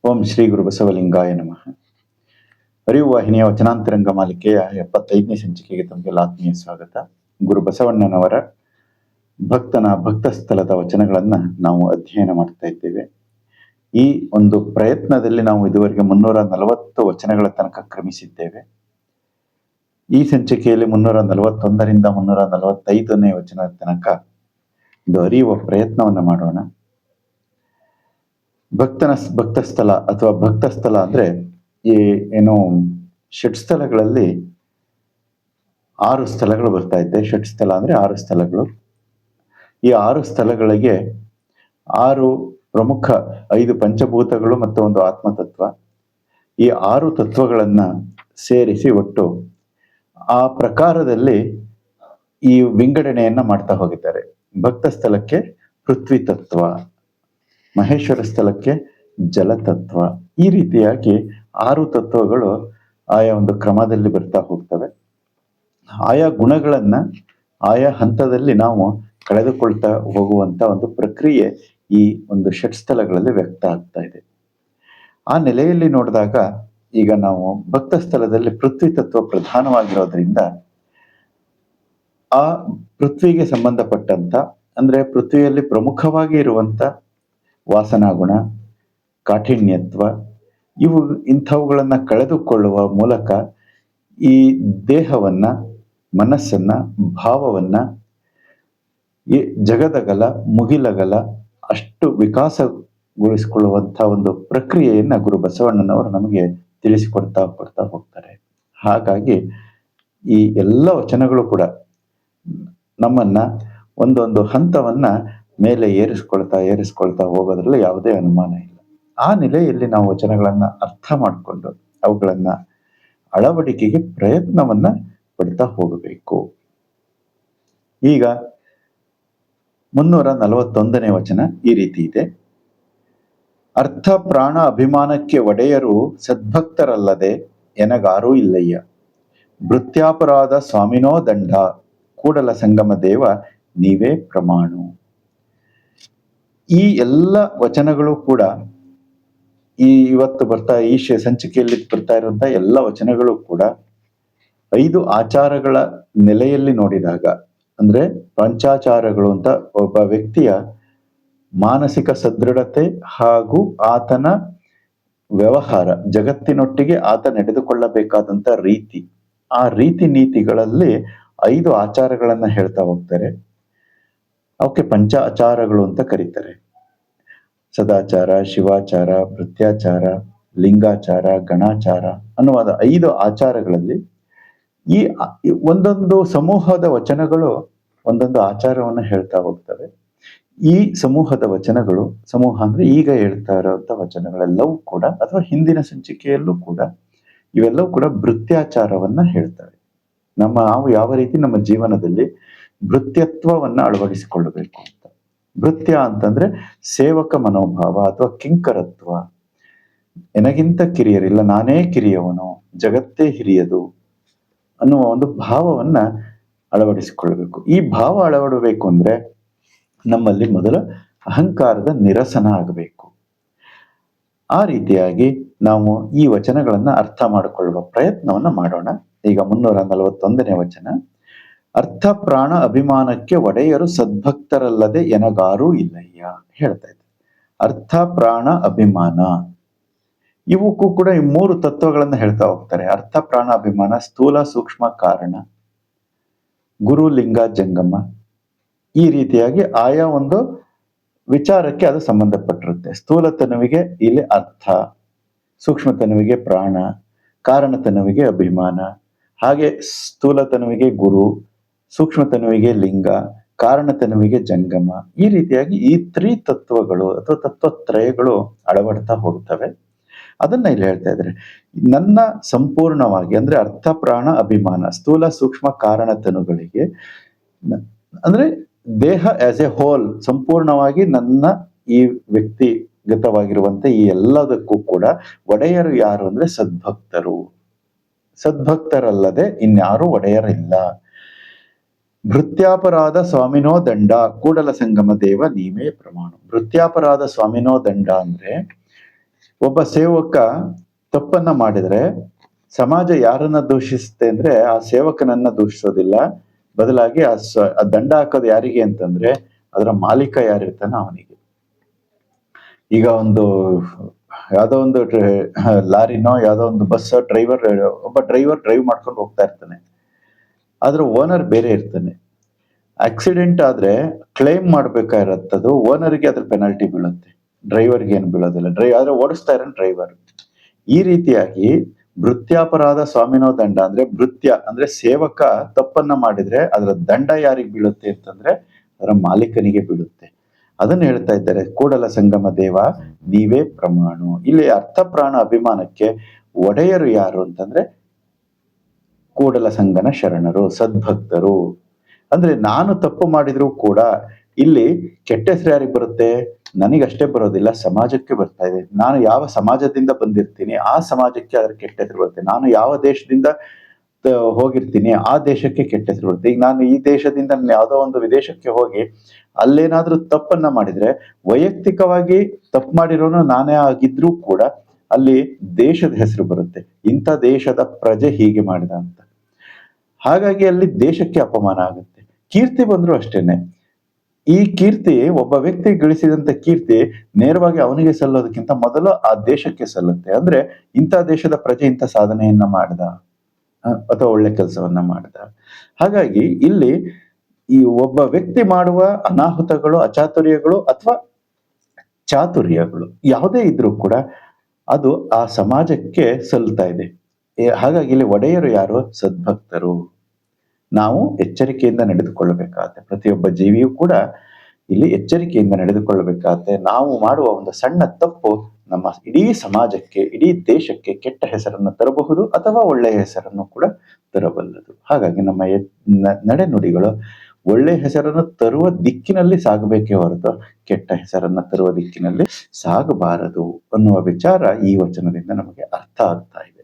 ಓಂ ಶ್ರೀ ಗುರು ಬಸವಲಿಂಗಾಯ ನಮಃ. ಅರಿವು ವಾಹಿನಿಯ ವಚನಾಂತರಂಗ ಮಾಲಿಕೆಯ 75ನೇ ಸಂಚಿಕೆಗೆ ತಮಗೆಲ್ಲ ಆತ್ಮೀಯ ಸ್ವಾಗತ. ಗುರು ಬಸವಣ್ಣನವರ ಭಕ್ತನ ಭಕ್ತಸ್ಥಲದ ವಚನಗಳನ್ನ ನಾವು ಅಧ್ಯಯನ ಮಾಡ್ತಾ ಇದ್ದೇವೆ. ಈ ಒಂದು ಪ್ರಯತ್ನದಲ್ಲಿ ನಾವು ಇದುವರೆಗೆ 340 ವಚನಗಳ ತನಕ ಕ್ರಮಿಸಿದ್ದೇವೆ. ಈ ಸಂಚಿಕೆಯಲ್ಲಿ 341ರಿಂದ 345ನೇ ವಚನದ ತನಕ ಒಂದು ಅರಿಯುವ ಪ್ರಯತ್ನವನ್ನ ಮಾಡೋಣ. ಭಕ್ತಸ್ಥಲ ಅಥವಾ ಭಕ್ತಸ್ಥಲ ಅಂದ್ರೆ ಈ ಏನು ಷಟ್ಸ್ಥಲಗಳಲ್ಲಿ 6 ಸ್ಥಳಗಳು ಬರ್ತಾ ಇದ್ದೆ. ಷಟ್ಸ್ಥಲ ಅಂದ್ರೆ 6 ಸ್ಥಳಗಳು. ಈ 6 ಸ್ಥಳಗಳಿಗೆ 6 ಪ್ರಮುಖ 5 ಪಂಚಭೂತಗಳು ಮತ್ತು ಒಂದು ಆತ್ಮತತ್ವ. ಈ 6 ತತ್ವಗಳನ್ನ ಸೇರಿಸಿ ಒಟ್ಟು ಆ ಪ್ರಕಾರದಲ್ಲಿ ಈ ವಿಂಗಡಣೆಯನ್ನ ಮಾಡ್ತಾ ಹೋಗಿದ್ದಾರೆ. ಭಕ್ತ ಸ್ಥಳಕ್ಕೆ ಪೃಥ್ವಿ ತತ್ವ, ಮಹೇಶ್ವರ ಸ್ಥಳಕ್ಕೆ ಜಲತತ್ವ. ಈ ರೀತಿಯಾಗಿ 6 ತತ್ವಗಳು ಆಯಾ ಒಂದು ಕ್ರಮದಲ್ಲಿ ಬರ್ತಾ ಹೋಗ್ತವೆ. ಆಯಾ ಗುಣಗಳನ್ನ ಆಯಾ ಹಂತದಲ್ಲಿ ನಾವು ಕಳೆದುಕೊಳ್ತಾ ಹೋಗುವಂತ ಒಂದು ಪ್ರಕ್ರಿಯೆ ಈ ಒಂದು ಷಟ್ಸ್ಥಳಗಳಲ್ಲಿ ವ್ಯಕ್ತ ಆಗ್ತಾ ಇದೆ. ಆ ನೆಲೆಯಲ್ಲಿ ನೋಡಿದಾಗ ಈಗ ನಾವು ಭಕ್ತ ಸ್ಥಳದಲ್ಲಿ ಪೃಥ್ವಿ ತತ್ವ ಪ್ರಧಾನವಾಗಿರೋದ್ರಿಂದ ಆ ಪೃಥ್ವಿಗೆ ಸಂಬಂಧಪಟ್ಟಂತ ಅಂದ್ರೆ ಪೃಥ್ವಿಯಲ್ಲಿ ಪ್ರಮುಖವಾಗಿ ಇರುವಂತ ವಾಸನಾ ಗುಣ, ಕಾಠಿಣ್ಯತ್ವ, ಇಂಥವುಗಳನ್ನ ಕಳೆದುಕೊಳ್ಳುವ ಮೂಲಕ ಈ ದೇಹವನ್ನ, ಮನಸ್ಸನ್ನ, ಭಾವವನ್ನ ಈ ಜಗದಗಲ ಮುಗಿಲಗಲ ಅಷ್ಟು ವಿಕಾಸಗೊಳಿಸಿಕೊಳ್ಳುವಂತ ಒಂದು ಪ್ರಕ್ರಿಯೆಯನ್ನ ಗುರು ಬಸವಣ್ಣನವರು ನಮಗೆ ತಿಳಿಸಿಕೊಡ್ತಾ ಹೋಗ್ತಾರೆ. ಹಾಗಾಗಿ ಈ ಎಲ್ಲ ವಚನಗಳು ಕೂಡ ನಮ್ಮನ್ನ ಒಂದೊಂದು ಹಂತವನ್ನ ಮೇಲೆ ಏರಿಸ್ಕೊಳ್ತಾ ಹೋಗೋದ್ರಲ್ಲಿ ಯಾವುದೇ ಅನುಮಾನ ಇಲ್ಲ. ಆ ನೆಲೆಯಲ್ಲಿ ನಾವು ವಚನಗಳನ್ನ ಅರ್ಥ ಮಾಡಿಕೊಂಡು ಅವುಗಳನ್ನ ಅಳವಡಿಕೆಗೆ ಪ್ರಯತ್ನವನ್ನ ಪಡ್ತಾ ಹೋಗಬೇಕು. ಈಗ 341ನೇ ವಚನ ಈ ರೀತಿ ಇದೆ. ಅರ್ಥ ಪ್ರಾಣ ಅಭಿಮಾನಕ್ಕೆ ಒಡೆಯರು ಸದ್ಭಕ್ತರಲ್ಲದೆ ಎನಗಾರೂ ಇಲ್ಲಯ್ಯ. ಭೃತ್ಯಾಪರಾಧ ಸ್ವಾಮಿನೋ ದಂಡ, ಕೂಡಲ ಸಂಗಮ ದೇವ ನೀವೇ ಪ್ರಮಾಣು. ಈ ಎಲ್ಲ ವಚನಗಳು ಕೂಡ ಇವತ್ತು ಈ ಸಂಚಿಕೆಯಲ್ಲಿ ಬರ್ತಾ ಇರುವಂತಹ ಎಲ್ಲ ವಚನಗಳು ಕೂಡ 5 ಆಚಾರಗಳ ನೆಲೆಯಲ್ಲಿ ನೋಡಿದಾಗ, ಅಂದ್ರೆ ಪಂಚಾಚಾರಗಳು ಅಂತ ಒಬ್ಬ ವ್ಯಕ್ತಿಯ ಮಾನಸಿಕ ಸದೃಢತೆ ಹಾಗೂ ಆತನ ವ್ಯವಹಾರ, ಜಗತ್ತಿನೊಟ್ಟಿಗೆ ಆತ ನಡೆದುಕೊಳ್ಳಬೇಕಾದಂತ ರೀತಿ, ಆ ರೀತಿ ನೀತಿಗಳಲ್ಲಿ 5 ಆಚಾರಗಳನ್ನ ಹೇಳ್ತಾ ಹೋಗ್ತಾರೆ. ಅವಕ್ಕೆ ಪಂಚಾಚಾರಗಳು ಅಂತ ಕರೀತಾರೆ. ಸದಾಚಾರ, ಶಿವಾಚಾರ, ಭೃತ್ಯಾಚಾರ, ಲಿಂಗಾಚಾರ, ಗಣಾಚಾರ ಅನ್ನುವ 5 ಆಚಾರಗಳಲ್ಲಿ ಈ ಒಂದೊಂದು ಸಮೂಹದ ವಚನಗಳು ಒಂದೊಂದು ಆಚಾರವನ್ನ ಹೇಳ್ತಾ ಹೋಗ್ತವೆ. ಈ ಸಮೂಹದ ವಚನಗಳು, ಸಮೂಹ ಅಂದ್ರೆ ಈಗ ಹೇಳ್ತಾ ಇರೋಂಥ ವಚನಗಳೆಲ್ಲವೂ ಕೂಡ ಅಥವಾ ಹಿಂದಿನ ಸಂಚಿಕೆಯಲ್ಲೂ ಕೂಡ ಇವೆಲ್ಲವೂ ಕೂಡ ಭೃತ್ಯಾಚಾರವನ್ನ ಹೇಳ್ತವೆ. ನಾವು ಯಾವ ರೀತಿ ನಮ್ಮ ಜೀವನದಲ್ಲಿ ಭೃತ್ಯತ್ವವನ್ನ ಅಳವಡಿಸಿಕೊಳ್ಳಬೇಕು ಅಂತ. ಭೃತ್ಯ ಅಂತಂದ್ರೆ ಸೇವಕ ಮನೋಭಾವ ಅಥವಾ ಕಿಂಕರತ್ವ. ಎನಗಿಂತ ಕಿರಿಯರಿಲ್ಲ, ನಾನೇ ಕಿರಿಯವನು, ಜಗತ್ತೇ ಹಿರಿಯದು ಅನ್ನುವ ಒಂದು ಭಾವವನ್ನ ಅಳವಡಿಸಿಕೊಳ್ಳಬೇಕು. ಈ ಭಾವ ಅಳವಡಬೇಕು ಅಂದ್ರೆ ನಮ್ಮಲ್ಲಿ ಮೊದಲ ಅಹಂಕಾರದ ನಿರಸನ ಆಗಬೇಕು. ಆ ರೀತಿಯಾಗಿ ನಾವು ಈ ವಚನಗಳನ್ನ ಅರ್ಥ ಮಾಡಿಕೊಳ್ಳುವ ಪ್ರಯತ್ನವನ್ನ ಮಾಡೋಣ. ಈಗ 341ನೇ ವಚನ. ಅರ್ಥ ಪ್ರಾಣ ಅಭಿಮಾನಕ್ಕೆ ಒಡೆಯರು ಸದ್ಭಕ್ತರಲ್ಲದೆ ಎನಗಾರೂ ಇಲ್ಲಯ್ಯ ಹೇಳ್ತಾ ಇದ್ದಾರೆ. ಅರ್ಥ ಪ್ರಾಣ ಅಭಿಮಾನ ಇವಕ್ಕೂ ಕೂಡ ಈ 3 ತತ್ವಗಳನ್ನ ಹೇಳ್ತಾ ಹೋಗ್ತಾರೆ. ಅರ್ಥ ಪ್ರಾಣ ಅಭಿಮಾನ, ಸ್ಥೂಲ ಸೂಕ್ಷ್ಮ ಕಾರಣ, ಗುರು ಲಿಂಗ ಜಂಗಮ. ಈ ರೀತಿಯಾಗಿ ಆಯಾ ಒಂದು ವಿಚಾರಕ್ಕೆ ಅದು ಸಂಬಂಧಪಟ್ಟಿರುತ್ತೆ. ಸ್ಥೂಲತನುವಿಗೆ ಇಲ್ಲಿ ಅರ್ಥ, ಸೂಕ್ಷ್ಮತನುವಿಗೆ ಪ್ರಾಣ, ಕಾರಣತನುವಿಗೆ ಅಭಿಮಾನ, ಹಾಗೆ ಸ್ಥೂಲತನುವಿಗೆ ಗುರು, ಸೂಕ್ಷ್ಮತನುವಿಗೆ ಲಿಂಗ, ಕಾರಣತನುವಿಗೆ ಜಂಗಮ. ಈ ರೀತಿಯಾಗಿ ಈ 3 ತತ್ವಗಳು ಅಥವಾ ತತ್ವತ್ರಯಗಳು ಅಳವಡ್ತಾ ಹೋಗ್ತವೆ. ಅದನ್ನ ಇಲ್ಲಿ ಹೇಳ್ತಾ ಇದ್ದಾರೆ. ನನ್ನ ಸಂಪೂರ್ಣವಾಗಿ ಅಂದ್ರೆ ಅರ್ಥ ಪ್ರಾಣ ಅಭಿಮಾನ, ಸ್ಥೂಲ ಸೂಕ್ಷ್ಮ ಕಾರಣತನುಗಳಿಗೆ ಅಂದ್ರೆ ದೇಹ ಆಸ್ ಎ ಹೋಲ್ ಸಂಪೂರ್ಣವಾಗಿ ನನ್ನ ಈ ವ್ಯಕ್ತಿಗತವಾಗಿರುವಂತೆ ಈ ಎಲ್ಲದಕ್ಕೂ ಕೂಡ ಒಡೆಯರು ಯಾರು ಅಂದ್ರೆ ಸದ್ಭಕ್ತರು. ಸದ್ಭಕ್ತರಲ್ಲದೆ ಇನ್ಯಾರು ಒಡೆಯರಿಲ್ಲ. ಭೃತ್ಯಾಪರಾಧ ಸ್ವಾಮಿನೋ ದಂಡ, ಕೂಡಲ ಸಂಗಮ ದೇವ ನೀವೇ ಪ್ರಮಾಣ. ಭೃತ್ಯಾಪರಾಧ ಸ್ವಾಮಿನೋ ದಂಡ ಅಂದ್ರೆ ಒಬ್ಬ ಸೇವಕ ತಪ್ಪನ್ನ ಮಾಡಿದ್ರೆ ಸಮಾಜ ಯಾರನ್ನ ದೂಷಿಸುತ್ತೆ ಅಂದ್ರೆ ಆ ಸೇವಕನನ್ನ ದೂಷಿಸೋದಿಲ್ಲ. ಬದಲಾಗಿ ಆ ದಂಡ ಹಾಕೋದು ಯಾರಿಗೆ ಅಂತಂದ್ರೆ ಅದರ ಮಾಲೀಕ ಯಾರಿರ್ತಾನ ಅವನಿಗೆ. ಈಗ ಒಂದು ಯಾವ್ದೋ ಒಂದು ಲಾರಿನೋ ಯಾವ್ದೋ ಒಂದು ಬಸ್ ಒಬ್ಬ ಡ್ರೈವರ್ ಡ್ರೈವ್ ಮಾಡ್ಕೊಂಡು ಹೋಗ್ತಾ ಇರ್ತಾನೆ. ಆದ್ರೆ ಓನರ್ ಬೇರೆ ಇರ್ತಾನೆ. ಆಕ್ಸಿಡೆಂಟ್ ಆದ್ರೆ ಕ್ಲೈಮ್ ಮಾಡ್ಬೇಕಾಗಿರತ್ತದು ಓನರ್ಗೆ ಅದ್ರ ಪೆನಾಲ್ಟಿ ಬೀಳುತ್ತೆ, ಡ್ರೈವರ್ಗೆ ಏನು ಬೀಳೋದಿಲ್ಲ. ಆದ್ರೆ ಓಡಿಸ್ತಾ ಇರೋ ಡ್ರೈವರ್. ಈ ರೀತಿಯಾಗಿ ಭೃತ್ಯಾಪರಾಧ ಸ್ವಾಮಿನೋ ದಂಡ ಅಂದ್ರೆ ಭೃತ್ಯ ಅಂದ್ರೆ ಸೇವಕ ತಪ್ಪನ್ನ ಮಾಡಿದ್ರೆ ಅದರ ದಂಡ ಯಾರಿಗೆ ಬೀಳುತ್ತೆ ಅಂತಂದ್ರೆ ಅದರ ಮಾಲೀಕನಿಗೆ ಬೀಳುತ್ತೆ. ಅದನ್ನ ಹೇಳ್ತಾ ಇದ್ದಾರೆ ಕೂಡಲ ಸಂಗಮ ದೇವ ನೀವೇ ಪ್ರಮಾಣು. ಇಲ್ಲಿ ಅರ್ಥ ಪ್ರಾಣ ಅಭಿಮಾನಕ್ಕೆ ಒಡೆಯರು ಯಾರು ಅಂತಂದ್ರೆ ಕೂಡಲ ಸಂಗನ ಶರಣರು, ಸದ್ಭಕ್ತರು. ಅಂದ್ರೆ ನಾನು ತಪ್ಪು ಮಾಡಿದ್ರು ಕೂಡ ಇಲ್ಲಿ ಕೆಟ್ಟ ಹೆಸರು ಯಾರಿಗೆ ಬರುತ್ತೆ? ನನಗಷ್ಟೇ ಬರೋದಿಲ್ಲ, ಸಮಾಜಕ್ಕೆ ಬರ್ತಾ ಇದೆ. ನಾನು ಯಾವ ಸಮಾಜದಿಂದ ಬಂದಿರ್ತೀನಿ ಆ ಸಮಾಜಕ್ಕೆ ಅದರ ಕೆಟ್ಟ ಹೆಸರು ಬರುತ್ತೆ. ನಾನು ಯಾವ ದೇಶದಿಂದ ಹೋಗಿರ್ತೀನಿ ಆ ದೇಶಕ್ಕೆ ಕೆಟ್ಟ ಹೆಸರು ಬರುತ್ತೆ. ಈಗ ನಾನು ಈ ದೇಶದಿಂದ ಯಾವುದೋ ಒಂದು ವಿದೇಶಕ್ಕೆ ಹೋಗಿ ಅಲ್ಲೇನಾದ್ರೂ ತಪ್ಪನ್ನ ಮಾಡಿದ್ರೆ ವೈಯಕ್ತಿಕವಾಗಿ ತಪ್ಪು ಮಾಡಿರೋನು ನಾನೇ ಆಗಿದ್ರೂ ಕೂಡ ಅಲ್ಲಿ ದೇಶದ ಹೆಸರು ಬರುತ್ತೆ, ಇಂಥ ದೇಶದ ಪ್ರಜೆ ಹೀಗೆ ಮಾಡಿದ ಅಂತ. ಹಾಗಾಗಿ ಅಲ್ಲಿ ದೇಶಕ್ಕೆ ಅಪಮಾನ ಆಗುತ್ತೆ. ಕೀರ್ತಿ ಬಂದ್ರು ಅಷ್ಟೇನೆ. ಈ ಕೀರ್ತಿ ಒಬ್ಬ ವ್ಯಕ್ತಿ ಗಳಿಸಿದಂತ ಕೀರ್ತಿ ನೇರವಾಗಿ ಅವನಿಗೆ ಸಲ್ಲೋದಕ್ಕಿಂತ ಮೊದಲು ಆ ದೇಶಕ್ಕೆ ಸಲ್ಲುತ್ತೆ. ಅಂದ್ರೆ ಇಂಥ ದೇಶದ ಪ್ರಜೆ ಇಂಥ ಸಾಧನೆಯನ್ನ ಮಾಡ್ದ ಅಥವಾ ಒಳ್ಳೆ ಕೆಲಸವನ್ನ ಮಾಡ್ದ. ಹಾಗಾಗಿ ಇಲ್ಲಿ ಈ ಒಬ್ಬ ವ್ಯಕ್ತಿ ಮಾಡುವ ಅನಾಹುತಗಳು, ಅಚಾತುರ್ಯಗಳು ಅಥವಾ ಚಾತುರ್ಯಗಳು ಯಾವುದೇ ಇದ್ರೂ ಕೂಡ ಅದು ಆ ಸಮಾಜಕ್ಕೆ ಸಲ್ತಾ ಇದೆ. ಹಾಗಾಗಿ ಇಲ್ಲಿ ಒಡೆಯರು ಯಾರು? ಸದ್ಭಕ್ತರು. ನಾವು ಎಚ್ಚರಿಕೆಯಿಂದ ನಡೆದುಕೊಳ್ಳಬೇಕಾಗತ್ತೆ. ಪ್ರತಿಯೊಬ್ಬ ಜೀವಿಯೂ ಕೂಡ ಇಲ್ಲಿ ಎಚ್ಚರಿಕೆಯಿಂದ ನಡೆದುಕೊಳ್ಳಬೇಕಾಗತ್ತೆ. ನಾವು ಮಾಡುವ ಒಂದು ಸಣ್ಣ ತಪ್ಪು ನಮ್ಮ ಇಡೀ ಸಮಾಜಕ್ಕೆ, ಇಡೀ ದೇಶಕ್ಕೆ ಕೆಟ್ಟ ಹೆಸರನ್ನು ತರಬಹುದು ಅಥವಾ ಒಳ್ಳೆಯ ಹೆಸರನ್ನು ಕೂಡ ತರಬಲ್ಲದು. ಹಾಗಾಗಿ ನಮ್ಮ ನಡೆನುಡಿಗಳು ಒಳ್ಳೆಯ ಹೆಸರನ್ನು ತರುವ ದಿಕ್ಕಿನಲ್ಲಿ ಸಾಗಬೇಕೇ ಹೊರತು ಕೆಟ್ಟ ಹೆಸರನ್ನ ತರುವ ದಿಕ್ಕಿನಲ್ಲಿ ಸಾಗಬಾರದು ಅನ್ನುವ ವಿಚಾರ ಈ ವಚನದಿಂದ ನಮಗೆ ಅರ್ಥ ಆಗ್ತಾ ಇದೆ.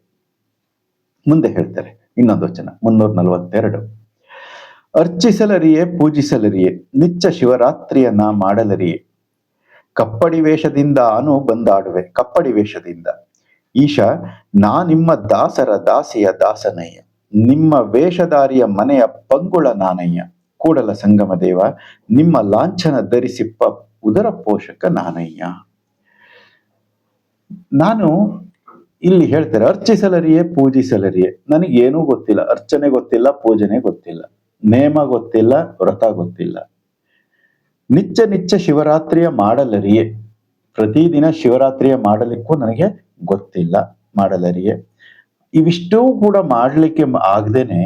ಮುಂದೆ ಹೇಳ್ತಾರೆ ಇನ್ನೊಂದು ವಚನ 342. ಅರ್ಚಿಸಲರಿಯೇ ಪೂಜಿಸಲರಿಯೇ ನಿಚ್ಚ ಶಿವರಾತ್ರಿಯನ್ನ ಮಾಡಲರಿಯೇ ಕಪ್ಪಡಿ ವೇಷದಿಂದ ಅನು ಬಂದಾಡುವೆ. ಕಪ್ಪಡಿ ವೇಷದಿಂದ ಈಶ ನಾ ನಿಮ್ಮ ದಾಸರ ದಾಸಿಯ ದಾಸನಯ್ಯ, ನಿಮ್ಮ ವೇಷಧಾರಿಯ ಮನೆಯ ಪಂಗುಳ ನಾನಯ್ಯ. ಕೂಡಲ ಸಂಗಮ ದೇವ ನಿಮ್ಮ ಲಾಂಛನ ಧರಿಸಿಪ್ಪ ಉದರ ಪೋಷಕ ನಾನಯ್ಯ. ನಾನು ಇಲ್ಲಿ ಹೇಳ್ತಾರೆ ಅರ್ಚಿಸಲರಿಯೇ ಪೂಜಿಸಲರಿಯೇ. ನನಗೇನೂ ಗೊತ್ತಿಲ್ಲ, ಅರ್ಚನೆ ಗೊತ್ತಿಲ್ಲ, ಪೂಜನೆ ಗೊತ್ತಿಲ್ಲ, ನೇಮ ಗೊತ್ತಿಲ್ಲ, ವ್ರತ ಗೊತ್ತಿಲ್ಲ. ನಿಚ್ಚ ನಿಚ್ಚ ಶಿವರಾತ್ರಿಯ ಮಾಡಲರಿಯೇ, ಪ್ರತಿದಿನ ಶಿವರಾತ್ರಿಯ ಮಾಡಲಿಕ್ಕೂ ನನಗೆ ಗೊತ್ತಿಲ್ಲ, ಮಾಡಲರಿಯೇ. ಇವಿಷ್ಟೂ ಕೂಡ ಮಾಡ್ಲಿಕ್ಕೆ ಆಗದೇನೆ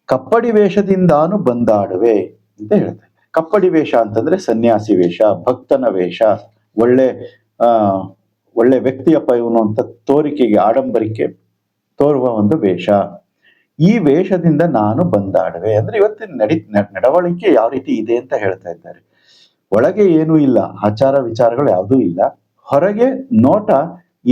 ಕಪ್ಪಡಿ ವೇಷದಿಂದಾನು ಬಂದಾಡುವೆ ಅಂತ ಹೇಳ್ತಾರೆ. ಕಪ್ಪಡಿ ವೇಷ ಅಂತಂದ್ರೆ ಸನ್ಯಾಸಿ ವೇಷ, ಭಕ್ತನ ವೇಷ, ಒಳ್ಳೆ ವ್ಯಕ್ತಿಯಪ್ಪ ಇವನು ಅಂತ ತೋರಿಕೆಗೆ, ಆಡಂಬರಿಕೆ ತೋರುವ ಒಂದು ವೇಷ. ಈ ವೇಷದಿಂದ ನಾನು ಬಂದಾಡುವೆ ಅಂದ್ರೆ ಇವತ್ತಿನ ನಡವಳಿಕೆ ಯಾವ ರೀತಿ ಇದೆ ಅಂತ ಹೇಳ್ತಾ ಇದ್ದಾರೆ. ಒಳಗೆ ಏನೂ ಇಲ್ಲ, ಆಚಾರ ವಿಚಾರಗಳು ಯಾವುದೂ ಇಲ್ಲ, ಹೊರಗೆ ನೋಟ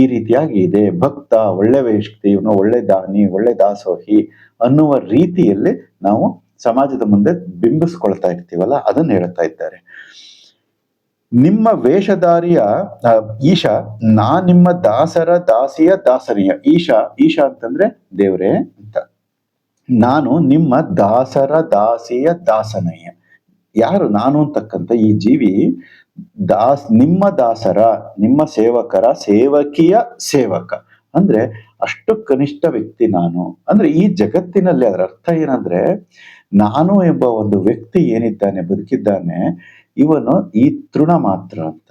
ಈ ರೀತಿಯಾಗಿ ಇದೆ. ಭಕ್ತ, ಒಳ್ಳೆ ವ್ಯಕ್ತಿ, ಇವನು ಒಳ್ಳೆ ದಾನಿ, ಒಳ್ಳೆ ದಾಸೋಹಿ ಅನ್ನುವ ರೀತಿಯಲ್ಲಿ ನಾವು ಸಮಾಜದ ಮುಂದೆ ಬಿಂಬಿಸ್ಕೊಳ್ತಾ ಇರ್ತೀವಲ್ಲ, ಅದನ್ನ ಹೇಳ್ತಾ ಇದ್ದಾರೆ. ನಿಮ್ಮ ವೇಷಧಾರಿಯ ಈಶ ನಾ ನಿಮ್ಮ ದಾಸರ ದಾಸಿಯ ದಾಸನೀಯ. ಈಶ ಅಂತಂದ್ರೆ ದೇವ್ರೇ ಅಂತ. ನಾನು ನಿಮ್ಮ ದಾಸರ ದಾಸಿಯ ದಾಸನಯ್ಯ. ಯಾರು ನಾನು ಅಂತಕ್ಕಂಥ ಈ ಜೀವಿ ನಿಮ್ಮ ದಾಸರ, ನಿಮ್ಮ ಸೇವಕರ ಸೇವಕಿಯ ಸೇವಕ. ಅಂದ್ರೆ ಅಷ್ಟು ಕನಿಷ್ಠ ವ್ಯಕ್ತಿ ನಾನು. ಅಂದ್ರೆ ಈ ಜಗತ್ತಿನಲ್ಲಿ ಅದರ ಅರ್ಥ ಏನಂದ್ರೆ ನಾನು ಎಂಬ ಒಂದು ವ್ಯಕ್ತಿ ಏನಿದ್ದಾನೆ, ಬದುಕಿದ್ದಾನೆ, ಇವನು ಈ ತೃಣ ಮಾತ್ರ ಅಂತ.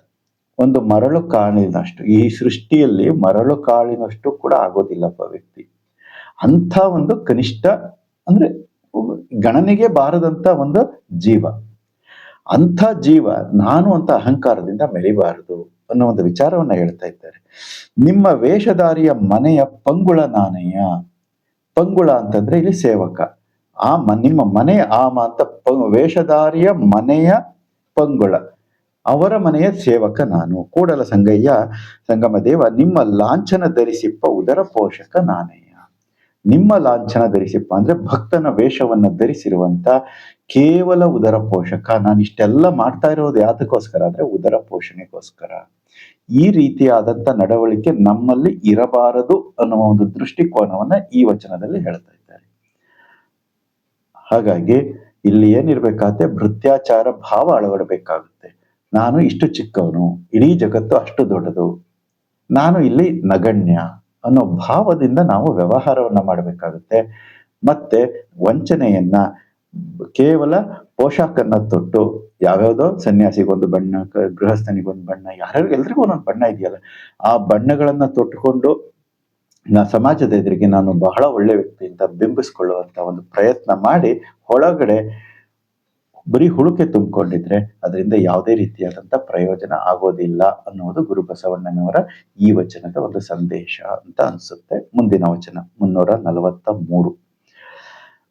ಒಂದು ಮರಳು ಕಾಳಿನಷ್ಟು, ಈ ಸೃಷ್ಟಿಯಲ್ಲಿ ಮರಳು ಕಾಳಿನಷ್ಟು ಕೂಡ ಆಗೋದಿಲ್ಲಪ್ಪ ವ್ಯಕ್ತಿ. ಅಂಥ ಒಂದು ಕನಿಷ್ಠ ಅಂದ್ರೆ ಗಣನೆಗೆ ಬಾರದಂತ ಒಂದು ಜೀವ. ಅಂಥ ಜೀವ ನಾನು ಅಂತ ಅಹಂಕಾರದಿಂದ ಮೆರಿಬಾರದು ಅನ್ನೋ ಒಂದು ವಿಚಾರವನ್ನ ಹೇಳ್ತಾ ಇದ್ದಾರೆ. ನಿಮ್ಮ ವೇಷಧಾರಿಯ ಮನೆಯ ಪಂಗುಳ ನಾನಯ್ಯ. ಪಂಗುಳ ಅಂತಂದ್ರೆ ಇಲ್ಲಿ ಸೇವಕ. ನಿಮ್ಮ ಮನೆಯ ಅಂತ ವೇಷಧಾರಿಯ ಮನೆಯ ಪಂಗುಳ, ಅವರ ಮನೆಯ ಸೇವಕ ನಾನು. ಕೂಡಲ ಸಂಗಮ ದೇವ ನಿಮ್ಮ ಲಾಂಛನ ಧರಿಸಿಪ್ಪ ಉದರ ಪೋಷಕ ನಾನಯ್ಯ. ನಿಮ್ಮ ಲಾಂಛನ ಧರಿಸಿಪ್ಪ ಅಂದ್ರೆ ಭಕ್ತನ ವೇಷವನ್ನ ಧರಿಸಿರುವಂತ ಕೇವಲ ಉದರ ಪೋಷಕ. ನಾನು ಇಷ್ಟೆಲ್ಲ ಮಾಡ್ತಾ ಇರೋದು ಯಾತಕ್ಕೋಸ್ಕರ ಅಂದ್ರೆ ಉದರ ಪೋಷಣೆಗೋಸ್ಕರ. ಈ ರೀತಿಯಾದಂತ ನಡವಳಿಕೆ ನಮ್ಮಲ್ಲಿ ಇರಬಾರದು ಅನ್ನುವ ಒಂದು ದೃಷ್ಟಿಕೋನವನ್ನ ಈ ವಚನದಲ್ಲಿ ಹೇಳ್ತಾ ಇದ್ದಾರೆ. ಹಾಗಾಗಿ ಇಲ್ಲಿ ಏನಿರ್ಬೇಕಾಗುತ್ತೆ, ಭೃತ್ಯಾಚಾರ ಭಾವ ಅಳವಡಬೇಕಾಗುತ್ತೆ. ನಾನು ಇಷ್ಟು ಚಿಕ್ಕವನು, ಇಡೀ ಜಗತ್ತು ಅಷ್ಟು ದೊಡ್ಡದು, ನಾನು ಇಲ್ಲಿ ನಗಣ್ಯ ಅನ್ನೋ ಭಾವದಿಂದ ನಾವು ವ್ಯವಹಾರವನ್ನ ಮಾಡಬೇಕಾಗುತ್ತೆ. ಮತ್ತೆ ವಂಚನೆಯನ್ನ ಕೇವಲ ಪೋಷಾಕನ್ನ ತೊಟ್ಟು, ಯಾವ್ಯಾವ್ದೋ ಸನ್ಯಾಸಿಗೊಂದು ಬಣ್ಣ, ಗೃಹಸ್ಥನಿಗೊಂದು ಬಣ್ಣ, ಎಲ್ರಿಗೂ ಒಂದೊಂದು ಬಣ್ಣ ಇದೆಯಲ್ಲ, ಆ ಬಣ್ಣಗಳನ್ನ ತೊಟ್ಟುಕೊಂಡು ಸಮಾಜದ ಎದುರಿಗೆ ನಾನು ಬಹಳ ಒಳ್ಳೆ ವ್ಯಕ್ತಿ ಅಂತ ಬಿಂಬಿಸ್ಕೊಳ್ಳುವಂತ ಒಂದು ಪ್ರಯತ್ನ ಮಾಡಿ ಒಳಗಡೆ ಬರೀ ಹುಳುಕೆ ತುಂಬಿಕೊಂಡಿದ್ರೆ ಅದರಿಂದ ಯಾವುದೇ ರೀತಿಯಾದಂತ ಪ್ರಯೋಜನ ಆಗೋದಿಲ್ಲ ಅನ್ನುವುದು ಗುರು ಬಸವಣ್ಣನವರ ಈ ವಚನದ ಒಂದು ಸಂದೇಶ ಅಂತ ಅನ್ಸುತ್ತೆ. ಮುಂದಿನ ವಚನ 343.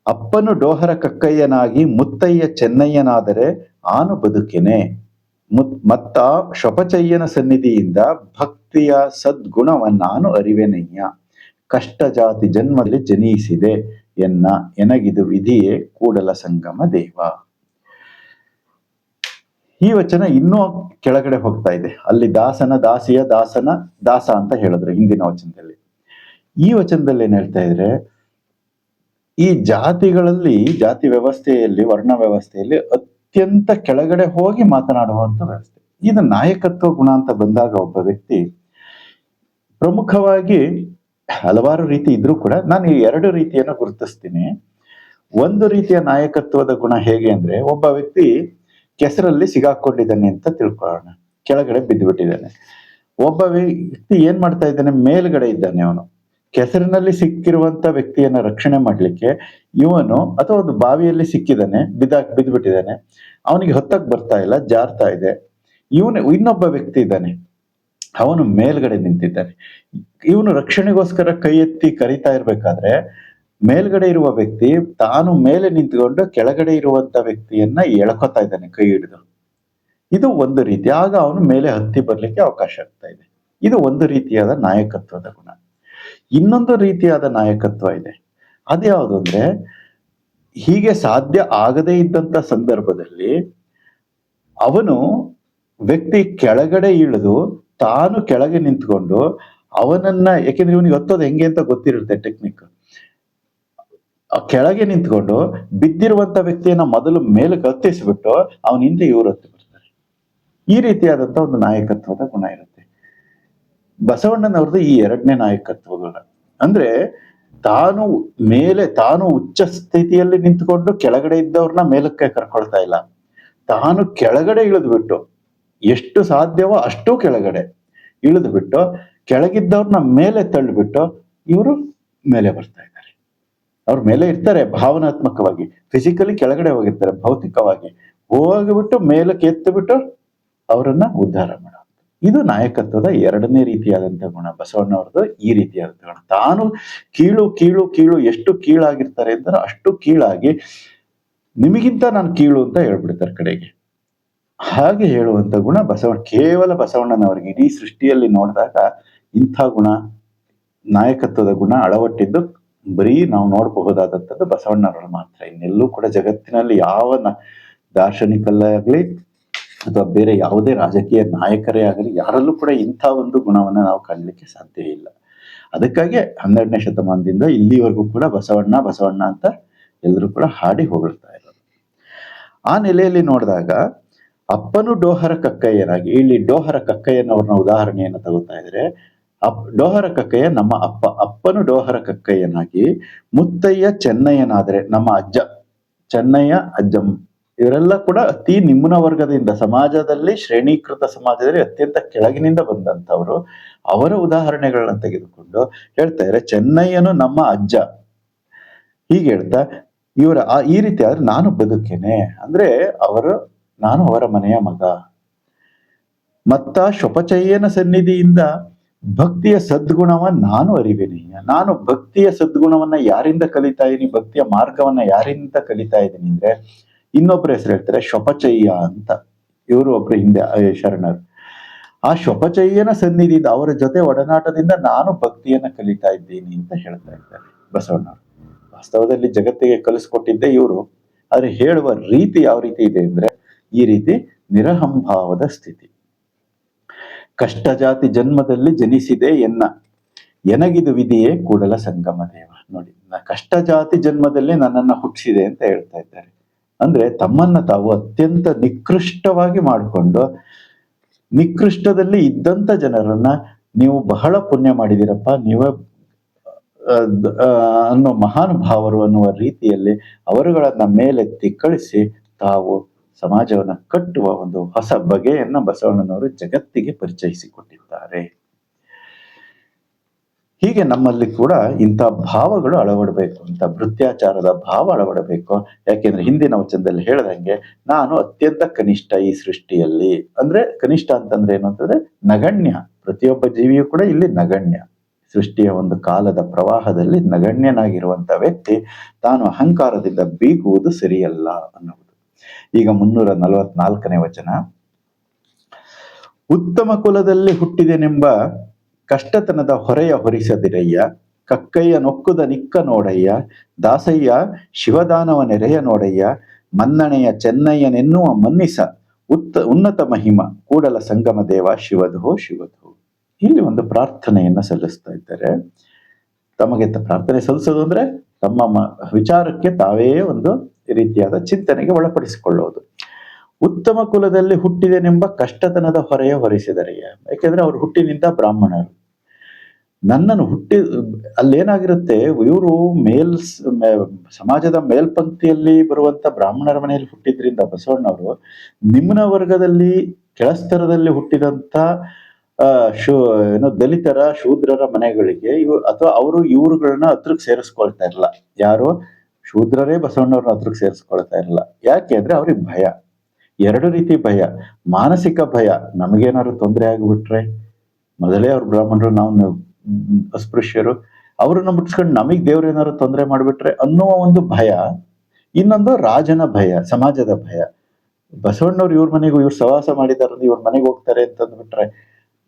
ಅಪ್ಪನು ಡೋಹರ ಕಕ್ಕಯ್ಯನಾಗಿ ಮುತ್ತಯ್ಯ ಚೆನ್ನಯ್ಯನಾದರೆ ಆನು ಬದುಕೆನೆ, ಮತ್ತ ಶೊಪಚಯ್ಯನ ಸನ್ನಿಧಿಯಿಂದ ಭಕ್ತಿಯ ಸದ್ಗುಣವನ್ನಾನು ಅರಿವೆನಯ್ಯ, ಕಷ್ಟ ಜಾತಿ ಜನ್ಮದಲ್ಲಿ ಜನಿಸಿದೆ ಎನಗಿದು ವಿಧಿಯೇ ಕೂಡಲ ಸಂಗಮ ದೇವ. ಈ ವಚನ ಇನ್ನೂ ಕೆಳಗಡೆ ಹೋಗ್ತಾ ಇದೆ. ಅಲ್ಲಿ ದಾಸನ ದಾಸಿಯ ದಾಸನ ದಾಸ ಅಂತ ಹೇಳಿದ್ರು ಹಿಂದಿನ ವಚನದಲ್ಲಿ. ಈ ವಚನದಲ್ಲಿ ಏನ್ ಹೇಳ್ತಾ ಇದ್ರೆ, ಈ ಜಾತಿಗಳಲ್ಲಿ, ಜಾತಿ ವ್ಯವಸ್ಥೆಯಲ್ಲಿ, ವರ್ಣ ವ್ಯವಸ್ಥೆಯಲ್ಲಿ ಅತ್ಯಂತ ಕೆಳಗಡೆ ಹೋಗಿ ಮಾತನಾಡುವಂತ ವ್ಯವಸ್ಥೆ. ಇದು ನಾಯಕತ್ವ ಗುಣ ಅಂತ ಬಂದಾಗ ಒಬ್ಬ ವ್ಯಕ್ತಿ ಪ್ರಮುಖವಾಗಿ ಹಲವಾರು ರೀತಿ ಇದ್ರೂ ಕೂಡ ನಾನು ಈ 2 ರೀತಿಯನ್ನು ಗುರುತಿಸ್ತೀನಿ. ಒಂದು ರೀತಿಯ ನಾಯಕತ್ವದ ಗುಣ ಹೇಗೆ ಅಂದ್ರೆ, ಒಬ್ಬ ವ್ಯಕ್ತಿ ಕೆಸರಲ್ಲಿ ಸಿಗಾಕೊಂಡಿದ್ದಾನೆ ಅಂತ ತಿಳ್ಕೊಳ್ಳೋಣ, ಕೆಳಗಡೆ ಬಿದ್ದುಬಿಟ್ಟಿದ್ದಾನೆ. ಒಬ್ಬ ವ್ಯಕ್ತಿ ಏನ್ ಮಾಡ್ತಾ ಇದ್ದಾನೆ, ಮೇಲ್ಗಡೆ ಇದ್ದಾನೆ. ಅವನು ಕೆಸರಿನಲ್ಲಿ ಸಿಕ್ಕಿರುವಂತ ವ್ಯಕ್ತಿಯನ್ನ ರಕ್ಷಣೆ ಮಾಡ್ಲಿಕ್ಕೆ ಇವನು, ಅಥವಾ ಒಂದು ಬಾವಿಯಲ್ಲಿ ಸಿಕ್ಕಿದ್ದಾನೆ, ಬಿದ್ದುಬಿಟ್ಟಿದ್ದಾನೆ, ಅವನಿಗೆ ಹೊತ್ತಕ್ ಬರ್ತಾ ಇಲ್ಲ, ಜಾರ್ತಾ ಇದೆ. ಇನ್ನೊಬ್ಬ ವ್ಯಕ್ತಿ ಇದ್ದಾನೆ, ಅವನು ಮೇಲ್ಗಡೆ ನಿಂತಿದ್ದಾನೆ. ಇವನು ರಕ್ಷಣೆಗೋಸ್ಕರ ಕೈ ಎತ್ತಿ ಕರಿತಾ ಇರ್ಬೇಕಾದ್ರೆ ಮೇಲ್ಗಡೆ ಇರುವ ವ್ಯಕ್ತಿ ತಾನು ಮೇಲೆ ನಿಂತ್ಕೊಂಡು ಕೆಳಗಡೆ ಇರುವಂತ ವ್ಯಕ್ತಿಯನ್ನ ಎಳ್ಕೊತಾ ಇದ್ದಾನೆ ಕೈ ಹಿಡಿದು. ಇದು ಒಂದು ರೀತಿ. ಆಗ ಅವನು ಮೇಲೆ ಹತ್ತಿ ಬರ್ಲಿಕ್ಕೆ ಅವಕಾಶ ಆಗ್ತಾ ಇದೆ. ಇದು ಒಂದು ರೀತಿಯಾದ ನಾಯಕತ್ವದ ಗುಣ. ಇನ್ನೊಂದು ರೀತಿಯಾದ ನಾಯಕತ್ವ ಇದೆ. ಅದ್ಯಾವುದು ಅಂದ್ರೆ, ಹೀಗೆ ಸಾಧ್ಯ ಆಗದೇ ಇದ್ದಂತ ಸಂದರ್ಭದಲ್ಲಿ ಅವನು ವ್ಯಕ್ತಿ ಕೆಳಗಡೆ ಇಳಿದು ತಾನು ಕೆಳಗೆ ನಿಂತ್ಕೊಂಡು ಅವನನ್ನ, ಯಾಕೆಂದ್ರೆ ಇವನಿಗೆ ಹೊತ್ತೋದು ಹೆಂಗೆ ಅಂತ ಗೊತ್ತಿರುತ್ತೆ ಟೆಕ್ನಿಕ್, ಕೆಳಗೆ ನಿಂತ್ಕೊಂಡು ಬಿದ್ದಿರುವಂತ ವ್ಯಕ್ತಿಯನ್ನ ಮೊದಲು ಮೇಲಕ್ಕೆ ಹತ್ತಿಸ್ಬಿಟ್ಟು ಅವನ ಹಿಂದೆ ಇವರು ಹತ್ತಿ ಬರ್ತಾರೆ. ಈ ರೀತಿಯಾದಂತ ಒಂದು ನಾಯಕತ್ವದ ಗುಣ ಇರುತ್ತೆ. ಬಸವಣ್ಣನವ್ರದ್ದು ಈ 2ನೇ ನಾಯಕತ್ವಗಳ ಅಂದ್ರೆ, ತಾನು ಉಚ್ಚ ಸ್ಥಿತಿಯಲ್ಲಿ ನಿಂತ್ಕೊಂಡು ಕೆಳಗಡೆ ಇದ್ದವ್ರನ್ನ ಮೇಲಕ್ಕೆ ಕರ್ಕೊಳ್ತಾ ಇಲ್ಲ, ತಾನು ಕೆಳಗಡೆ ಇಳಿದ್ಬಿಟ್ಟು ಎಷ್ಟು ಸಾಧ್ಯವೋ ಅಷ್ಟು ಕೆಳಗಡೆ ಇಳಿದ್ಬಿಟ್ಟು ಕೆಳಗಿದ್ದವ್ರನ್ನ ಮೇಲೆ ತಳ್ಳಿಬಿಟ್ಟು ಇವರು ಮೇಲೆ ಬರ್ತಾ ಇದ್ದಾರೆ. ಅವ್ರ ಮೇಲೆ ಇರ್ತಾರೆ ಭಾವನಾತ್ಮಕವಾಗಿ, ಫಿಸಿಕಲಿ ಕೆಳಗಡೆ ಹೋಗಿರ್ತಾರೆ, ಭೌತಿಕವಾಗಿ ಹೋಗಿಬಿಟ್ಟು ಮೇಲಕ್ಕೆ ಎತ್ತಿಬಿಟ್ಟು ಅವರನ್ನ ಉದ್ಧಾರ ಮಾಡೋದು. ಇದು ನಾಯಕತ್ವದ 2ನೇ ರೀತಿಯಾದಂತ ಗುಣ ಬಸವಣ್ಣವ್ರದ್ದು. ಈ ರೀತಿಯಾದಂತ ಗುಣ, ತಾನು ಕೀಳು ಕೀಳು ಕೀಳು ಎಷ್ಟು ಕೀಳಾಗಿರ್ತಾರೆ ಅಂದ್ರೆ ಅಷ್ಟು ಕೀಳಾಗಿ ನಿಮಗಿಂತ ನಾನು ಕೀಳು ಅಂತ ಹೇಳ್ಬಿಡ್ತಾರೆ ಕಡೆಗೆ. ಹಾಗೆ ಹೇಳುವಂತ ಗುಣ ಕೇವಲ ಬಸವಣ್ಣನವರಿಗೆ ಇಡೀ ಸೃಷ್ಟಿಯಲ್ಲಿ ನೋಡಿದಾಗ ಇಂಥ ಗುಣ, ನಾಯಕತ್ವದ ಗುಣ ಅಳವಟ್ಟಿದ್ದು ಬರೀ ನಾವು ನೋಡಬಹುದಾದಂಥದ್ದು ಬಸವಣ್ಣನವರು ಮಾತ್ರ. ಇನ್ನೆಲ್ಲೂ ಕೂಡ ಜಗತ್ತಿನಲ್ಲಿ ಯಾವ ದಾರ್ಶನಿಕಲ್ಲೇ ಆಗ್ಲಿ ಅಥವಾ ಬೇರೆ ಯಾವುದೇ ರಾಜಕೀಯ ನಾಯಕರೇ ಆಗಲಿ ಯಾರಲ್ಲೂ ಕೂಡ ಇಂಥ ಒಂದು ಗುಣವನ್ನ ನಾವು ಕಾಣಲಿಕ್ಕೆ ಸಾಧ್ಯ ಇಲ್ಲ. ಅದಕ್ಕಾಗಿ 12ನೇ ಶತಮಾನದಿಂದ ಇಲ್ಲಿವರೆಗೂ ಕೂಡ ಬಸವಣ್ಣ ಬಸವಣ್ಣ ಅಂತ ಎಲ್ಲರೂ ಕೂಡ ಹಾಡಿ ಹೊಗಳ್ತಾ ಇರೋದು. ಆ ನೆಲೆಯಲ್ಲಿ ನೋಡಿದಾಗ ಅಪ್ಪನು ಡೋಹರ ಕಕ್ಕಯ್ಯನಾಗಿ, ಇಲ್ಲಿ ಡೋಹರ ಕಕ್ಕಯ್ಯನವ್ರನ್ನ ಉದಾಹರಣೆಯನ್ನು ತಗೋತಾ ಇದ್ರೆ, ಡೋಹರ ಕಕ್ಕಯ್ಯ ನಮ್ಮ ಅಪ್ಪನು ಡೋಹರ ಕಕ್ಕಯ್ಯನಾಗಿ ಮುತ್ತಯ್ಯ ಚೆನ್ನಯ್ಯನಾದ್ರೆ ನಮ್ಮ ಅಜ್ಜ ಚೆನ್ನಯ್ಯ, ಅಜ್ಜಮ್ಮ ಇವರೆಲ್ಲ ಕೂಡ ಅತಿ ನಿಮ್ನ ವರ್ಗದಿಂದ, ಸಮಾಜದಲ್ಲಿ ಶ್ರೇಣೀಕೃತ ಸಮಾಜದಲ್ಲಿ ಅತ್ಯಂತ ಕೆಳಗಿನಿಂದ ಬಂದಂತವ್ರು. ಅವರ ಉದಾಹರಣೆಗಳನ್ನ ತೆಗೆದುಕೊಂಡು ಹೇಳ್ತಾ ಇದ್ರೆ, ಚೆನ್ನಯ್ಯನು ನಮ್ಮ ಅಜ್ಜ ಹೀಗೆ ಹೇಳ್ತಾ ಈ ರೀತಿ ಆದ್ರೆ ನಾನು ಬದುಕೇನೆ ಅಂದ್ರೆ ನಾನು ಅವರ ಮನೆಯ ಮಗ. ಮತ್ತ ಶೊಪಚಯ್ಯನ ಸನ್ನಿಧಿಯಿಂದ ಭಕ್ತಿಯ ಸದ್ಗುಣವನ್ನ ನಾನು ಅರಿವೆನಯ್ಯ. ನಾನು ಭಕ್ತಿಯ ಸದ್ಗುಣವನ್ನ ಯಾರಿಂದ ಕಲಿತಾ ಇದೀನಿ, ಭಕ್ತಿಯ ಮಾರ್ಗವನ್ನ ಯಾರಿಂದ ಕಲಿತಾ ಇದ್ದೀನಿ ಅಂದ್ರೆ, ಇನ್ನೊಬ್ರು ಹೆಸರು ಹೇಳ್ತಾರೆ ಶೊಪಚಯ್ಯ ಅಂತ. ಇವರು ಒಬ್ರು ಹಿಂದೆ ಶರಣರು. ಆ ಶೊಪಚಯ್ಯನ ಸನ್ನಿಧಿಯಿಂದ, ಅವರ ಜೊತೆ ಒಡನಾಟದಿಂದ ನಾನು ಭಕ್ತಿಯನ್ನ ಕಲಿತಾ ಇದ್ದೀನಿ ಅಂತ ಹೇಳ್ತಾ ಇದ್ದಾರೆ ಬಸವಣ್ಣವರು. ವಾಸ್ತವದಲ್ಲಿ ಜಗತ್ತಿಗೆ ಕಲಿಸ್ಕೊಟ್ಟಿದ್ದೆ ಇವರು. ಆದ್ರೆ ಹೇಳುವ ರೀತಿ ಯಾವ ರೀತಿ ಇದೆ ಅಂದ್ರೆ, ಈ ರೀತಿ ನಿರಹಂಭಾವದ ಸ್ಥಿತಿ. ಕಷ್ಟ ಜಾತಿ ಜನ್ಮದಲ್ಲಿ ಜನಿಸಿದೆ ಎನಗಿದು ವಿಧಿಯೇ ಕೂಡಲ ಸಂಗಮ ದೇವ. ನೋಡಿ, ಕಷ್ಟ ಜಾತಿ ಜನ್ಮದಲ್ಲಿ ನನ್ನನ್ನ ಹುಟ್ಟಿಸಿದೆ ಅಂತ ಹೇಳ್ತಾ ಇದ್ದಾರೆ. ಅಂದ್ರೆ ತಮ್ಮನ್ನ ತಾವು ಅತ್ಯಂತ ನಿಕೃಷ್ಟವಾಗಿ ಮಾಡಿಕೊಂಡು, ನಿಕೃಷ್ಟದಲ್ಲಿ ಇದ್ದಂತ ಜನರನ್ನ ನೀವು ಬಹಳ ಪುಣ್ಯ ಮಾಡಿದಿರಪ್ಪ, ನೀವೇ ಅನ್ನೋ ಮಹಾನುಭಾವರು ಅನ್ನುವ ರೀತಿಯಲ್ಲಿ ಅವರುಗಳನ್ನ ಮೇಲೆತ್ತಿ ಕಳಿಸಿ ತಾವು ಸಮಾಜವನ್ನ ಕಟ್ಟುವ ಒಂದು ಹೊಸ ಬಗೆಯನ್ನ ಬಸವಣ್ಣನವರು ಜಗತ್ತಿಗೆ ಪರಿಚಯಿಸಿಕೊಟ್ಟಿದ್ದಾರೆ. ಹೀಗೆ ನಮ್ಮಲ್ಲಿ ಕೂಡ ಇಂಥ ಭಾವಗಳು ಅಳವಡಬೇಕು, ಇಂಥ ಭೃತ್ಯಾಚಾರದ ಭಾವ ಅಳವಡಬೇಕು. ಯಾಕೆಂದ್ರೆ ಹಿಂದಿನ ವಚನದಲ್ಲಿ ಹೇಳ್ದಂಗೆ ನಾನು ಅತ್ಯಂತ ಕನಿಷ್ಠ ಈ ಸೃಷ್ಟಿಯಲ್ಲಿ. ಅಂದ್ರೆ ಕನಿಷ್ಠ ಅಂತಂದ್ರೆ ಏನು ಅಂತಂದ್ರೆ ನಗಣ್ಯ. ಪ್ರತಿಯೊಬ್ಬ ಜೀವಿಯು ಕೂಡ ಇಲ್ಲಿ ನಗಣ್ಯ. ಸೃಷ್ಟಿಯ ಒಂದು ಕಾಲದ ಪ್ರವಾಹದಲ್ಲಿ ನಗಣ್ಯನಾಗಿರುವಂತ ವ್ಯಕ್ತಿ ತಾನು ಅಹಂಕಾರದಿಂದ ಬೀಗುವುದು ಸರಿಯಲ್ಲ ಅನ್ನುವುದು. ಈಗ 344ನೇ ವಚನ. ಉತ್ತಮ ಕುಲದಲ್ಲಿ ಹುಟ್ಟಿದೆನೆಂಬ ಕಷ್ಟತನದ ಹೊರೆಯ ಹೊರಿಸದಿರಯ್ಯ, ಕಕ್ಕಯ್ಯ ನೊಕ್ಕುದ ನಿಕ್ಕ ನೋಡಯ್ಯ, ದಾಸಯ್ಯ ಶಿವದಾನವ ನೆರೆಯ ನೋಡಯ್ಯ, ಮನ್ನಣೆಯ ಚೆನ್ನಯ್ಯನೆನ್ನುವ ಮನ್ನಿಸ, ಉನ್ನತ ಮಹಿಮ ಕೂಡಲ ಸಂಗಮ ದೇವ ಶಿವಧೋ ಶಿವಧೋ. ಇಲ್ಲಿ ಒಂದು ಪ್ರಾರ್ಥನೆಯನ್ನ ಸಲ್ಲಿಸ್ತಾ ಇದ್ದಾರೆ. ತಮಗೆ ಪ್ರಾರ್ಥನೆ ಸಲ್ಲಿಸೋದು ಅಂದ್ರೆ ತಮ್ಮ ವಿಚಾರಕ್ಕೆ ತಾವೇ ಒಂದು ರೀತಿಯಾದ ಚಿಂತನೆಗೆ ಒಳಪಡಿಸಿಕೊಳ್ಳುವುದು. ಉತ್ತಮ ಕುಲದಲ್ಲಿ ಹುಟ್ಟಿದೆನೆಂಬ ಕಷ್ಟತನದ ಹೊರೆಯ ಹೊರಿಸಿದರೆಯ. ಯಾಕೆಂದ್ರೆ ಅವ್ರು ಹುಟ್ಟಿನಿಂದ ಬ್ರಾಹ್ಮಣರು. ನನ್ನನ್ನು ಅಲ್ಲೇನಾಗಿರುತ್ತೆ, ಇವರು ಸಮಾಜದ ಮೇಲ್ಪಂಕ್ತಿಯಲ್ಲಿ ಬರುವಂತ ಬ್ರಾಹ್ಮಣರ ಮನೆಯಲ್ಲಿ ಹುಟ್ಟಿದ್ರಿಂದ ಬಸವಣ್ಣವರು ನಿಮ್ನ ವರ್ಗದಲ್ಲಿ ಕೆಳಸ್ತರದಲ್ಲಿ ಹುಟ್ಟಿದಂತ ದಲಿತರ ಶೂದ್ರರ ಮನೆಗಳಿಗೆ ಅಥವಾ ಇವ್ರುಗಳನ್ನ ಹತ್ರಕ್ಕೆ ಸೇರಿಸ್ಕೊಳ್ತಾ ಇರಲ್ಲ. ಯಾರು ಶೂದ್ರರೇ ಬಸವಣ್ಣವ್ರನ್ನ ಹತ್ರಕ್ಕೆ ಸೇರಿಸ್ಕೊಳ್ತಾ ಇರಲ್ಲ. ಯಾಕೆ ಅಂದ್ರೆ ಅವ್ರಿಗೆ ಭಯ, ಎರಡು ರೀತಿ ಭಯ. ಮಾನಸಿಕ ಭಯ, ನಮಗೇನಾದ್ರು ತೊಂದರೆ ಆಗಿಬಿಟ್ರೆ, ಮೊದಲೇ ಅವ್ರ ಬ್ರಾಹ್ಮಣರು, ನಾವು ಅಸ್ಪೃಶ್ಯರು, ಅವ್ರನ್ನ ಮುಟ್ಸ್ಕೊಂಡು ನಮಗ್ ದೇವ್ರ ಏನಾದ್ರು ತೊಂದರೆ ಮಾಡ್ಬಿಟ್ರೆ ಅನ್ನುವ ಒಂದು ಭಯ. ಇನ್ನೊಂದು ರಾಜನ ಭಯ, ಸಮಾಜದ ಭಯ. ಬಸವಣ್ಣವ್ರು ಇವ್ರ ಮನೆಗೂ ಇವ್ರು ಸವಾಸ ಮಾಡಿದಾರ, ಇವ್ರ ಮನೆಗೆ ಹೋಗ್ತಾರೆ ಅಂತಂದ್ಬಿಟ್ರೆ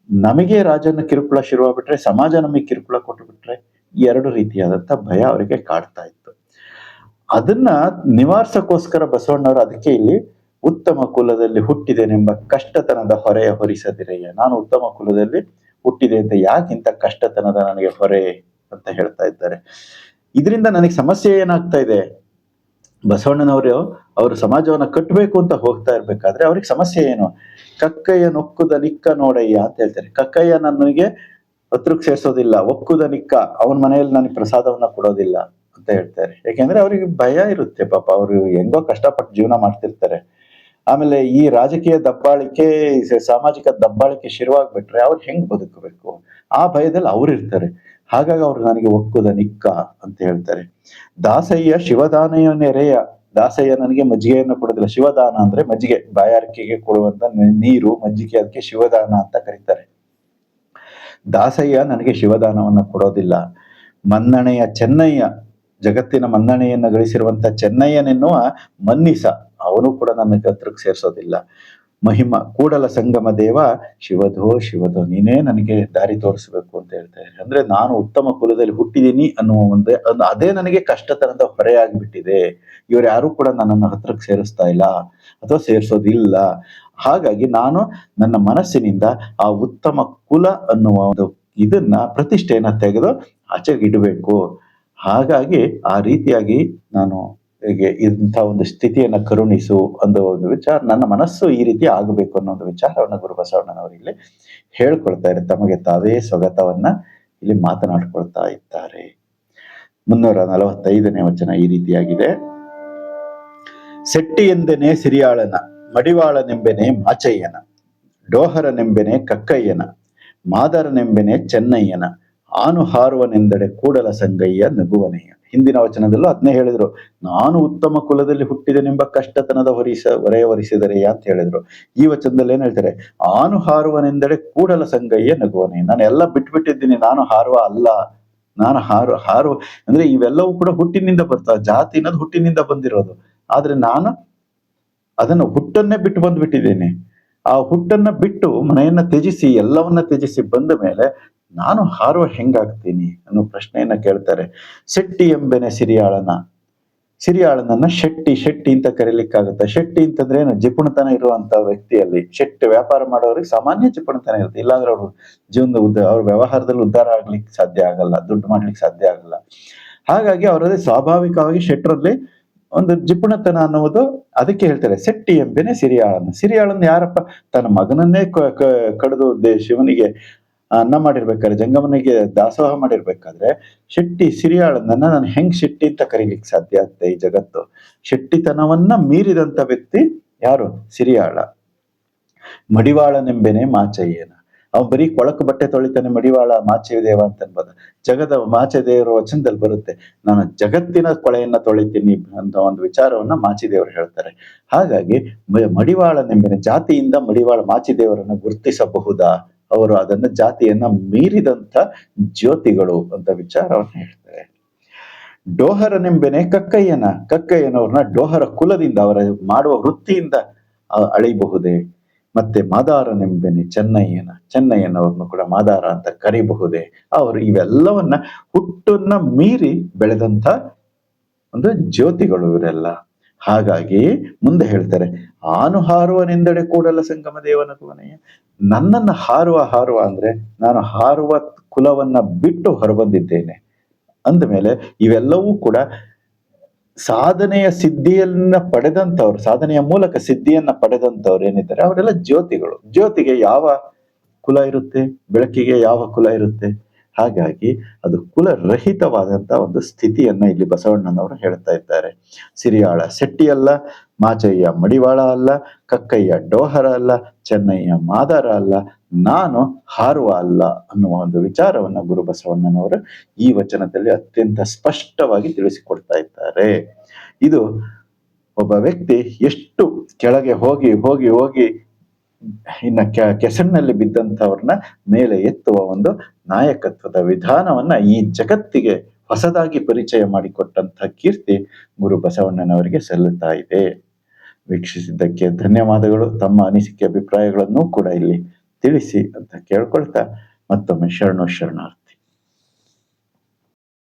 ನಮಗೆ ರಾಜನ ಕಿರುಕುಳ ಶುರುವಾಗ್ಬಿಟ್ರೆ, ಸಮಾಜ ನಮಗೆ ಕಿರುಕುಳ ಕೊಟ್ಟು ಬಿಟ್ರೆ, ಈ ಎರಡು ರೀತಿಯಾದಂತ ಭಯ ಅವರಿಗೆ ಕಾಡ್ತಾ ಇತ್ತು. ಅದನ್ನ ನಿವಾರಿಸಕ್ಕೋಸ್ಕರ ಬಸವಣ್ಣವರು ಅದಕ್ಕೆ ಇಲ್ಲಿ ಉತ್ತಮ ಕುಲದಲ್ಲಿ ಹುಟ್ಟಿದೆನೆಂಬ ಕಷ್ಟತನದ ಹೊರೆಯ ಹೊರಿಸದಿರೆಯ. ನಾನು ಉತ್ತಮ ಕುಲದಲ್ಲಿ ಹುಟ್ಟಿದೆ ಅಂತ ಯಾಕಿಂತ ಕಷ್ಟತನದ ನನಗೆ ಹೊರೆ ಅಂತ ಹೇಳ್ತಾ ಇದ್ದಾರೆ. ಇದರಿಂದ ನನಗೆ ಸಮಸ್ಯೆ ಏನಾಗ್ತಾ ಇದೆ, ಬಸವಣ್ಣನವರು ಅವರು ಸಮಾಜವನ್ನ ಕಟ್ಟಬೇಕು ಅಂತ ಹೋಗ್ತಾ ಇರ್ಬೇಕಾದ್ರೆ ಅವ್ರಿಗೆ ಸಮಸ್ಯೆ ಏನು? ಕಕ್ಕಯ್ಯ ನೊಕ್ಕುದ ನಿಕ್ಕ ನೋಡಯ್ಯ ಅಂತ ಹೇಳ್ತಾರೆ. ಕಕ್ಕಯ್ಯ ನನಗೆ ಹತ್ರಕ್ಕೆ ಸೇರ್ಸೋದಿಲ್ಲ, ಒಕ್ಕುದ ನಿಕ್ಕ, ಅವನ ಮನೆಯಲ್ಲಿ ನನಗೆ ಪ್ರಸಾದವನ್ನ ಕೊಡೋದಿಲ್ಲ ಅಂತ ಹೇಳ್ತಾರೆ. ಯಾಕೆಂದ್ರೆ ಅವ್ರಿಗೆ ಭಯ ಇರುತ್ತೆ. ಪಾಪ ಅವರು ಹೆಂಗೋ ಕಷ್ಟಪಟ್ಟು ಜೀವನ ಮಾಡ್ತಿರ್ತಾರೆ. ಆಮೇಲೆ ಈ ರಾಜಕೀಯ ದಬ್ಬಾಳಿಕೆ, ಸಾಮಾಜಿಕ ದಬ್ಬಾಳಿಕೆ ಶುರುವಾಗ್ಬಿಟ್ರೆ ಅವ್ರು ಹೆಂಗ್ ಬದುಕಬೇಕು, ಆ ಭಯದಲ್ಲಿ ಅವ್ರು ಇರ್ತಾರೆ. ಹಾಗಾಗಿ ಅವ್ರು ನನಗೆ ಒಕ್ಕುದ ನಿಕ್ಕ ಅಂತ ಹೇಳ್ತಾರೆ. ದಾಸಯ್ಯ ಶಿವದಾನಯ ನೆರೆಯ. ದಾಸಯ್ಯ ನನಗೆ ಮಜ್ಜಿಗೆಯನ್ನು ಕೊಡೋದಿಲ್ಲ. ಶಿವದಾನ ಅಂದ್ರೆ ಮಜ್ಜಿಗೆ, ಬಾಯಾರಿಕೆಗೆ ಕೊಡುವಂತ ನೀರು, ಮಜ್ಜಿಗೆ, ಅದಕ್ಕೆ ಶಿವದಾನ ಅಂತ ಕರೀತಾರೆ. ದಾಸಯ್ಯ ನನಗೆ ಶಿವದಾನವನ್ನ ಕೊಡೋದಿಲ್ಲ. ಮನ್ನಣೆಯ ಚೆನ್ನಯ್ಯ, ಜಗತ್ತಿನ ಮನ್ನಣೆಯನ್ನು ಗಳಿಸಿರುವಂತ ಚೆನ್ನಯ್ಯನೆನ್ನುವ ಮನ್ನಿಸ, ಅವನು ಕೂಡ ನನ್ನ ಹತ್ರಕ್ಕೆ ಸೇರಿಸೋದಿಲ್ಲ. ಮಹಿಮ ಕೂಡಲ ಸಂಗಮ ದೇವ ಶಿವಧೋ ಶಿವಧೋ, ನೀನೇ ನನಗೆ ದಾರಿ ತೋರಿಸ್ಬೇಕು ಅಂತ ಹೇಳ್ತಾರೆ. ಅಂದ್ರೆ ನಾನು ಉತ್ತಮ ಕುಲದಲ್ಲಿ ಹುಟ್ಟಿದೀನಿ ಅನ್ನುವ ಅದೇ ನನಗೆ ಕಷ್ಟತನದ ಹೊರೆಯಾಗಿಬಿಟ್ಟಿದೆ. ಇವ್ರು ಯಾರು ಕೂಡ ನನ್ನನ್ನು ಹತ್ರಕ್ಕೆ ಸೇರಿಸ್ತಾ ಇಲ್ಲ ಅಥವಾ ಸೇರಿಸೋದಿಲ್ಲ. ಹಾಗಾಗಿ ನಾನು ನನ್ನ ಮನಸ್ಸಿನಿಂದ ಆ ಉತ್ತಮ ಕುಲ ಅನ್ನುವ ಒಂದು ಇದನ್ನ, ಪ್ರತಿಷ್ಠೆಯನ್ನ ತೆಗೆದು ಆಚೆಗೆ ಇಡಬೇಕು. ಹಾಗಾಗಿ ಆ ರೀತಿಯಾಗಿ ನಾನು ಹೀಗೆ ಇಂಥ ಒಂದು ಸ್ಥಿತಿಯನ್ನ ಕರುಣಿಸು ಅನ್ನೋ ಒಂದು ವಿಚಾರ, ನನ್ನ ಮನಸ್ಸು ಈ ರೀತಿ ಆಗಬೇಕು ಅನ್ನೋ ಒಂದು ವಿಚಾರವನ್ನ ಗುರು ಬಸವಣ್ಣನವರು ಇಲ್ಲಿ ಹೇಳ್ಕೊಳ್ತಾ ಇದ್ದಾರೆ. ತಮಗೆ ತಾವೇ ಸ್ವಗತವನ್ನ ಇಲ್ಲಿ ಮಾತನಾಡ್ಕೊಳ್ತಾ ಇದ್ದಾರೆ. 345ನೇ ವಚನ ಈ ರೀತಿಯಾಗಿದೆ. ಸೆಟ್ಟಿ ಎಂದೆನೆ ಸಿರಿಯಾಳನ, ಮಡಿವಾಳನೆಂಬೆನೆ ಮಾಚಯ್ಯನ, ಡೋಹರನೆಂಬೆನೆ ಕಕ್ಕಯ್ಯನ, ಮಾದರನೆಂಬೆನೆ ಚೆನ್ನಯ್ಯನ, ಆನು ಹಾರುವನೆಂದೆಡೆ ಕೂಡಲ ಸಂಗಯ್ಯ ನಗುವನೆಯ. ಹಿಂದಿನ ವಚನದಲ್ಲೂ ಅದನ್ನೇ ಹೇಳಿದ್ರು. ನಾನು ಉತ್ತಮ ಕುಲದಲ್ಲಿ ಹುಟ್ಟಿದೆನೆಂಬ ಕಷ್ಟತನದ ಹೊರೆಯ ಹೊರಿಸಿದರೆಯ ಅಂತ ಹೇಳಿದ್ರು. ಈ ವಚನದಲ್ಲಿ ಏನ್ ಹೇಳ್ತಾರೆ? ಆನು ಹಾರುವನೆಂದೆಡೆ ಕೂಡಲ ಸಂಗಯ್ಯ ನಗುವನೆಯ. ನಾನು ಎಲ್ಲ ಬಿಟ್ಬಿಟ್ಟಿದ್ದೀನಿ, ನಾನು ಹಾರುವ ಅಲ್ಲ. ನಾನು ಹಾರುವ ಅಂದ್ರೆ ಇವೆಲ್ಲವೂ ಕೂಡ ಹುಟ್ಟಿನಿಂದ ಬರ್ತಾವ. ಜಾತಿ ಅನ್ನೋದು ಹುಟ್ಟಿನಿಂದ ಬಂದಿರೋದು. ಆದ್ರೆ ನಾನು ಅದನ್ನ ಹುಟ್ಟನ್ನೇ ಬಿಟ್ಟು ಬಂದ್ಬಿಟ್ಟಿದ್ದೇನೆ. ಆ ಹುಟ್ಟನ್ನ ಬಿಟ್ಟು ಮನೆಯನ್ನ ತ್ಯಜಿಸಿ, ಎಲ್ಲವನ್ನ ತ್ಯಜಿಸಿ ಬಂದ ಮೇಲೆ ನಾನು ಹಾರುವ ಹೆಂಗಾಗ್ತೀನಿ ಅನ್ನೋ ಪ್ರಶ್ನೆಯನ್ನ ಕೇಳ್ತಾರೆ. ಸೆಟ್ಟಿ ಎಂಬೆನೆ ಸಿರಿಯಾಳನ. ಸಿರಿಯಾಳನನ್ನ ಶೆಟ್ಟಿ ಶೆಟ್ಟಿ ಅಂತ ಕರೀಲಿಕ್ಕಾಗುತ್ತೆ. ಶೆಟ್ಟಿ ಅಂತಂದ್ರೆ ಏನು, ಜಿಪುಣತನ ಇರುವಂತ ವ್ಯಕ್ತಿಯಲ್ಲಿ ಶೆಟ್ಟಿ ವ್ಯಾಪಾರ ಮಾಡೋರಿಗೆ ಸಾಮಾನ್ಯ ಜಿಪುಣತನ ಇರುತ್ತೆ. ಇಲ್ಲಾಂದ್ರೆ ಅವರು ಅವ್ರ ವ್ಯವಹಾರದಲ್ಲಿ ಉದ್ಧಾರ ಆಗ್ಲಿಕ್ಕೆ ಸಾಧ್ಯ ಆಗಲ್ಲ, ದುಡ್ಡು ಮಾಡ್ಲಿಕ್ಕೆ ಸಾಧ್ಯ ಆಗಲ್ಲ. ಹಾಗಾಗಿ ಅವರಲ್ಲಿ ಸ್ವಾಭಾವಿಕವಾಗಿ ಶೆಟ್ರಲ್ಲಿ ಒಂದು ಜಿಪುಣತನ ಅನ್ನುವುದು, ಅದಕ್ಕೆ ಹೇಳ್ತಾರೆ ಶೆಟ್ಟಿ ಎಂಬೆನೆ ಸಿರಿಯಾಳನ. ಸಿರಿಯಾಳನ್ ಯಾರಪ್ಪ, ತನ್ನ ಮಗನನ್ನೇ ಕಡಿದು ಶಿವನಿಗೆ ಅನ್ನ ಮಾಡಿರ್ಬೇಕಾದ್ರೆ, ಜಂಗಮನಿಗೆ ದಾಸೋಹ ಮಾಡಿರ್ಬೇಕಾದ್ರೆ ಶೆಟ್ಟಿ ಸಿರಿಯಾಳನನ್ನ ನಾನು ಹೆಂಗ್ ಶೆಟ್ಟಿ ಅಂತ ಕರೀಲಿಕ್ಕೆ ಸಾಧ್ಯ ಆಗುತ್ತೆ ಈ ಜಗತ್ತು? ಶೆಟ್ಟಿತನವನ್ನ ಮೀರಿದಂತ ವ್ಯಕ್ತಿ ಯಾರು? ಸಿರಿಯಾಳ. ಮಡಿವಾಳನೆಂಬೆನೆ ಮಾಚಯ್ಯನ. ಅವ್ ಬರೀ ಕೊಳಕು ಬಟ್ಟೆ ತೊಳಿತಾನೆ ಮಡಿವಾಳ ಮಾಚದೇವ ಅಂತ ಅನ್ಬೋದು. ಜಗದ ಮಾಚದೇವರ ವಚನದಲ್ಲಿ ಬರುತ್ತೆ, ನಾನು ಜಗತ್ತಿನ ಕೊಳೆಯನ್ನ ತೊಳಿತೀನಿ ಅಂತ ಒಂದು ವಿಚಾರವನ್ನ ಮಾಚಿದೇವರು ಹೇಳ್ತಾರೆ. ಹಾಗಾಗಿ ಮಡಿವಾಳನೆಂಬೆನೆ ಜಾತಿಯಿಂದ ಮಡಿವಾಳ ಮಾಚಿದೇವರನ್ನ ಗುರುತಿಸಬಹುದಾ? ಅವರು ಅದನ್ನ ಜಾತಿಯನ್ನ ಮೀರಿದಂತ ಜ್ಯೋತಿಗಳು ಅಂತ ವಿಚಾರವನ್ನ ಹೇಳ್ತಾರೆ. ಡೋಹರನೆಂಬೆನೆ ಕಕ್ಕಯ್ಯನವ್ರನ್ನ ಡೋಹರ ಕುಲದಿಂದ, ಅವರ ಮಾಡುವ ವೃತ್ತಿಯಿಂದ ಅಳಿಬಹುದೇ? ಮತ್ತೆ ಮಾದಾರನೆಂಬೆನೆ ಚೆನ್ನಯ್ಯನವ್ರನ್ನು ಕೂಡ ಮಾದಾರ ಅಂತ ಕರಿಬಹುದೇ? ಅವರು ಇವೆಲ್ಲವನ್ನ ಹುಟ್ಟನ್ನ ಮೀರಿ ಬೆಳೆದಂತ ಒಂದು ಜ್ಯೋತಿಗಳು ಇವರೆಲ್ಲ. ಹಾಗಾಗಿ ಮುಂದೆ ಹೇಳ್ತಾರೆ, ಆನು ಹಾರುವನೆಂದೆಡೆ ಕೂಡಲ ಸಂಗಮ ದೇವನ ಕುವನೆಯ. ನನ್ನನ್ನ ಹಾರುವ ಅಂದ್ರೆ ನಾನು ಹಾರುವ ಕುಲವನ್ನ ಬಿಟ್ಟು ಹೊರಬಂದಿದ್ದೇನೆ ಅಂದಮೇಲೆ ಇವೆಲ್ಲವೂ ಕೂಡ ಸಾಧನೆಯ ಸಿದ್ಧಿಯನ್ನ ಪಡೆದಂತವ್ರು, ಸಾಧನೆಯ ಮೂಲಕ ಸಿದ್ಧಿಯನ್ನ ಪಡೆದಂತವ್ರು ಏನಿದ್ದಾರೆ ಅವರೆಲ್ಲ ಜ್ಯೋತಿಗಳು. ಜ್ಯೋತಿಗೆ ಯಾವ ಕುಲ ಇರುತ್ತೆ? ಬೆಳಕಿಗೆ ಯಾವ ಕುಲ ಇರುತ್ತೆ? ಹಾಗಾಗಿ ಅದು ಕುಲರಹಿತವಾದಂತ ಒಂದು ಸ್ಥಿತಿಯನ್ನ ಇಲ್ಲಿ ಬಸವಣ್ಣನವರು ಹೇಳ್ತಾ ಇದ್ದಾರೆ. ಸಿರಿಯಾಳ ಶೆಟ್ಟಿ ಅಲ್ಲ, ಮಾಚಯ್ಯ ಮಡಿವಾಳ ಅಲ್ಲ, ಕಕ್ಕಯ್ಯ ಡೋಹರ ಅಲ್ಲ, ಚೆನ್ನಯ್ಯ ಮಾದಾರ ಅಲ್ಲ, ನಾನು ಹಾರುವ ಅಲ್ಲ ಅನ್ನುವ ಒಂದು ವಿಚಾರವನ್ನ ಗುರು ಬಸವಣ್ಣನವರು ಈ ವಚನದಲ್ಲಿ ಅತ್ಯಂತ ಸ್ಪಷ್ಟವಾಗಿ ತಿಳಿಸಿಕೊಡ್ತಾ ಇದ್ದಾರೆ. ಇದು ಒಬ್ಬ ವ್ಯಕ್ತಿ ಎಷ್ಟು ಕೆಳಗೆ ಹೋಗಿ ಹೋಗಿ ಹೋಗಿ ಇನ್ನ ಕೆಸರಿನಲ್ಲಿ ಬಿದ್ದಂಥವ್ರನ್ನ ಮೇಲೆ ಎತ್ತುವ ಒಂದು ನಾಯಕತ್ವದ ವಿಧಾನವನ್ನ ಈ ಜಗತ್ತಿಗೆ ಹೊಸದಾಗಿ ಪರಿಚಯ ಮಾಡಿಕೊಟ್ಟಂತಹ ಕೀರ್ತಿ ಗುರು ಬಸವಣ್ಣನವರಿಗೆ ಸಲ್ಲುತ್ತಾ ಇದೆ. ವೀಕ್ಷಿಸಿದ್ದಕ್ಕೆ ಧನ್ಯವಾದಗಳು. ತಮ್ಮ ಅನಿಸಿಕೆ ಅಭಿಪ್ರಾಯಗಳನ್ನು ಕೂಡ ಇಲ್ಲಿ ತಿಳಿಸಿ ಅಂತ ಕೇಳ್ಕೊಳ್ತಾ ಮತ್ತೊಮ್ಮೆ ಶರಣಾರ್ಥಿ.